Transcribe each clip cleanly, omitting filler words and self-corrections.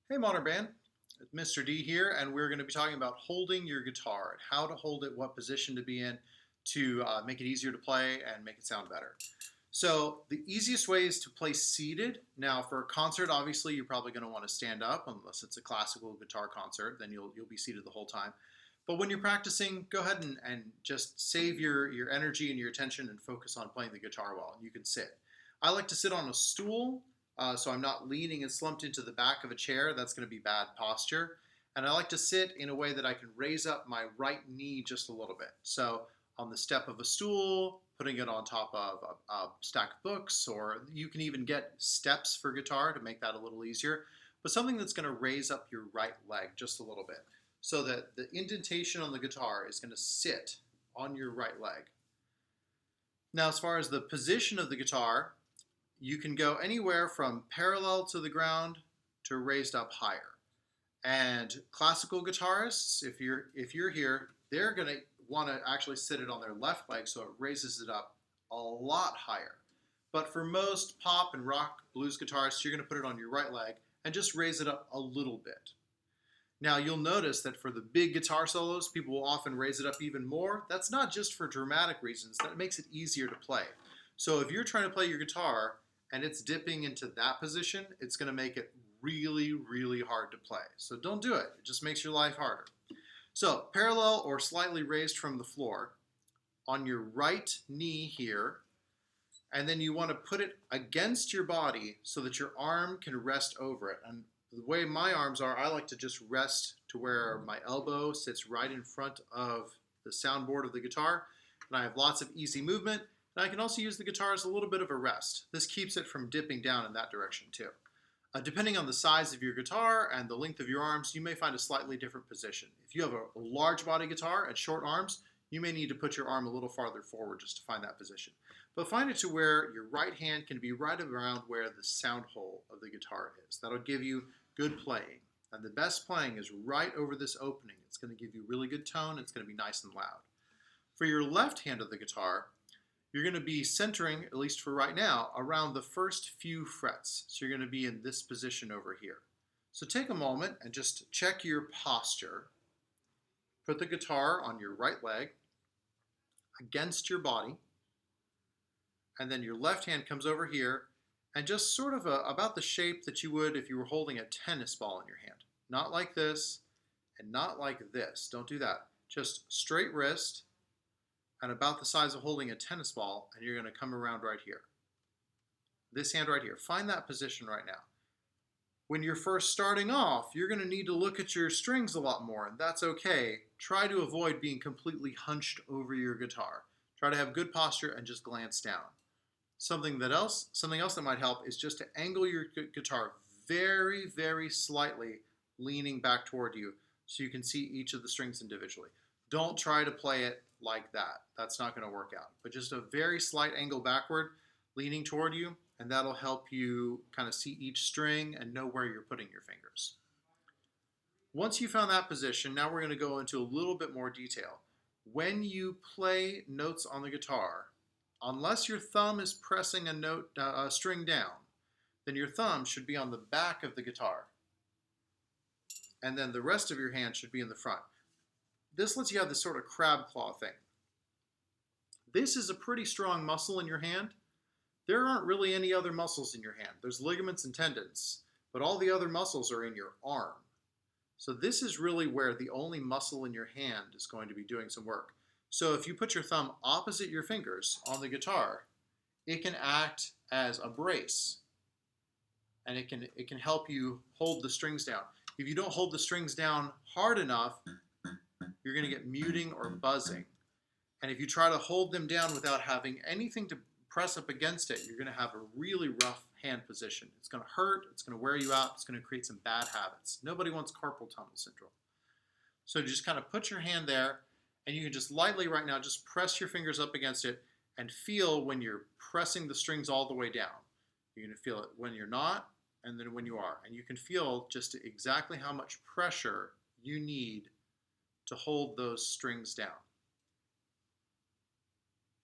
Hey Modern Band, it's Mr. D here, and we're going to be talking about holding your guitar and how to hold it, what position to be in to make it easier to play and make it sound better. So the easiest way is to play seated. Now for a concert, obviously you're probably going to want to stand up unless it's a classical guitar concert, then you'll be seated the whole time. But when you're practicing, go ahead and just save your energy and your attention and focus on playing the guitar well. And you can sit. I like to sit on a stool so I'm not leaning and slumped into the back of a chair. That's going to be bad posture. And I like to sit in a way that I can raise up my right knee just a little bit. So on the step of a stool, putting it on top of a stack of books, or you can even get steps for guitar to make that a little easier. But something that's going to raise up your right leg just a little bit so that the indentation on the guitar is going to sit on your right leg. Now, as far as the position of the guitar, you can go anywhere from parallel to the ground to raised up higher. And classical guitarists, if you're here, they're going to want to actually sit it on their left leg so it raises it up a lot higher. But for most pop and rock blues guitarists, you're going to put it on your right leg and just raise it up a little bit. Now you'll notice that for the big guitar solos, people will often raise it up even more. That's not just for dramatic reasons, that makes it easier to play. So if you're trying to play your guitar and it's dipping into that position, it's going to make it really, really hard to play. So don't do it. It just makes your life harder. So parallel or slightly raised from the floor on your right knee here, and then you want to put it against your body so that your arm can rest over it. And the way my arms are, I like to just rest to where my elbow sits right in front of the soundboard of the guitar, and I have lots of easy movement. And I can also use the guitar as a little bit of a rest. This keeps it from dipping down in that direction too. Depending on the size of your guitar and the length of your arms, you may find a slightly different position. If you have a large body guitar and short arms, you may need to put your arm a little farther forward just to find that position. But find it to where your right hand can be right around where the sound hole of the guitar is. That'll give you good playing. And the best playing is right over this opening. It's going to give you really good tone. It's going to be nice and loud. For your left hand of the guitar, you're going to be centering, at least for right now, around the first few frets. So you're going to be in this position over here. So take a moment and just check your posture. Put the guitar on your right leg against your body. And then your left hand comes over here and just sort of about the shape that you would if you were holding a tennis ball in your hand. Not like this and not like this. Don't do that. Just straight wrist and about the size of holding a tennis ball, and you're going to come around right here. This hand right here. Find that position right now. When you're first starting off, you're going to need to look at your strings a lot more, and that's okay. Try to avoid being completely hunched over your guitar. Try to have good posture and just glance down. Something else that might help is just to angle your guitar very, very slightly, leaning back toward you so you can see each of the strings individually. Don't try to play it like that. That's not going to work out. But just a very slight angle backward, leaning toward you, and that'll help you kind of see each string and know where you're putting your fingers. Once you found that position, now we're going to go into a little bit more detail. When you play notes on the guitar, unless your thumb is pressing a string down, then your thumb should be on the back of the guitar. And then the rest of your hand should be in the front. This lets you have this sort of crab claw thing. This is a pretty strong muscle in your hand. There aren't really any other muscles in your hand. There's ligaments and tendons, but all the other muscles are in your arm. So this is really where the only muscle in your hand is going to be doing some work. So if you put your thumb opposite your fingers on the guitar, it can act as a brace, and it can help you hold the strings down. If you don't hold the strings down hard enough, you're going to get muting or buzzing. And if you try to hold them down without having anything to press up against it, you're going to have a really rough hand position. It's going to hurt, it's going to wear you out, it's going to create some bad habits. Nobody wants carpal tunnel syndrome. So just kind of put your hand there, and you can just lightly right now just press your fingers up against it and feel when you're pressing the strings all the way down. You're going to feel it when you're not, and then when you are. And you can feel just exactly how much pressure you need to hold those strings down.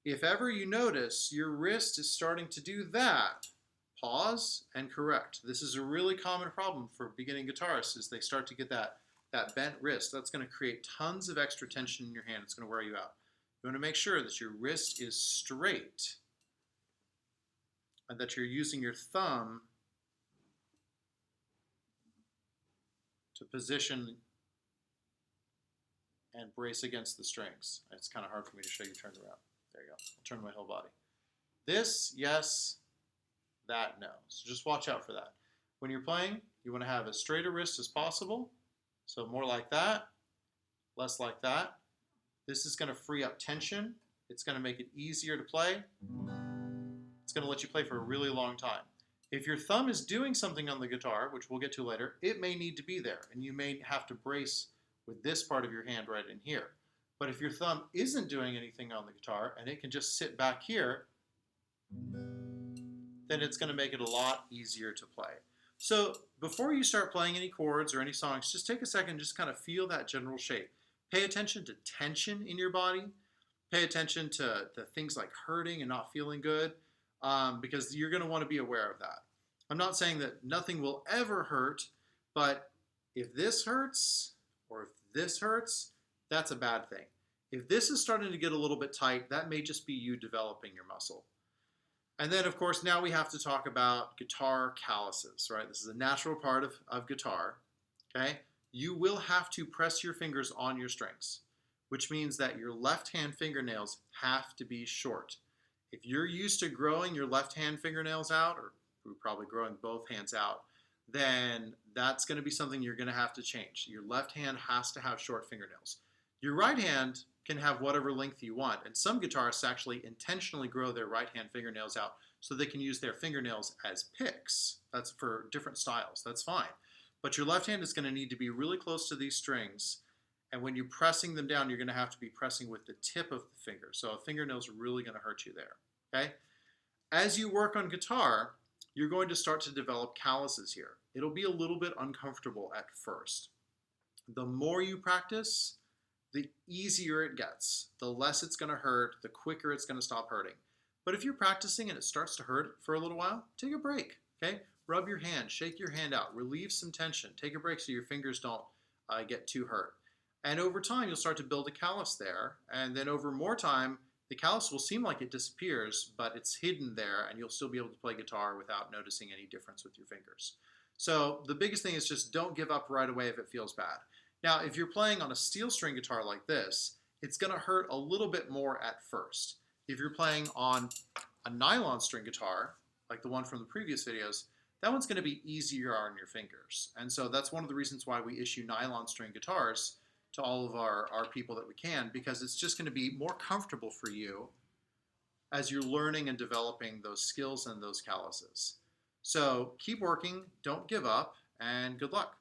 If ever you notice your wrist is starting to do that, pause and correct. This is a really common problem for beginning guitarists is they start to get that bent wrist. That's going to create tons of extra tension in your hand. It's going to wear you out. You want to make sure that your wrist is straight and that you're using your thumb to position and brace against the strings. It's kind of hard for me to show you turned around. There you go. I'll turn my whole body. This, yes. That, no. So just watch out for that. When you're playing, you want to have as straight a wrist as possible. So more like that, less like that. This is going to free up tension. It's going to make it easier to play. It's going to let you play for a really long time. If your thumb is doing something on the guitar, which we'll get to later, it may need to be there, and you may have to brace with this part of your hand right in here. But if your thumb isn't doing anything on the guitar, and it can just sit back here, then it's going to make it a lot easier to play. So before you start playing any chords or any songs, just take a second, just kind of feel that general shape. Pay attention to tension in your body. Pay attention to things like hurting and not feeling good, because you're going to want to be aware of that. I'm not saying that nothing will ever hurt, but if this hurts or if this hurts, that's a bad thing. If this is starting to get a little bit tight, that may just be you developing your muscle. And then, of course, now we have to talk about guitar calluses, right? This is a natural part of guitar, okay? You will have to press your fingers on your strings, which means that your left-hand fingernails have to be short. If you're used to growing your left-hand fingernails out, or you're probably growing both hands out, then that's going to be something you're going to have to change. Your left hand has to have short fingernails. Your right hand can have whatever length you want, and some guitarists actually intentionally grow their right-hand fingernails out so they can use their fingernails as picks. That's for different styles. That's fine. But your left hand is going to need to be really close to these strings, and when you're pressing them down, you're going to have to be pressing with the tip of the finger. So a fingernail's really going to hurt you there, okay? As you work on guitar, you're going to start to develop calluses here. It'll be a little bit uncomfortable at first. The more you practice, the easier it gets. The less it's going to hurt, the quicker it's going to stop hurting. But if you're practicing and it starts to hurt for a little while, take a break, okay? Rub your hand, shake your hand out, relieve some tension, take a break so your fingers don't get too hurt. And over time, you'll start to build a callus there, and then over more time, the callus will seem like it disappears, but it's hidden there, and you'll still be able to play guitar without noticing any difference with your fingers. So the biggest thing is just don't give up right away if it feels bad. Now, if you're playing on a steel string guitar like this, it's going to hurt a little bit more at first. If you're playing on a nylon string guitar, like the one from the previous videos, that one's going to be easier on your fingers. And so that's one of the reasons why we issue nylon string guitars to all of our people that we can, because it's just going to be more comfortable for you as you're learning and developing those skills and those calluses. So keep working, don't give up, and good luck.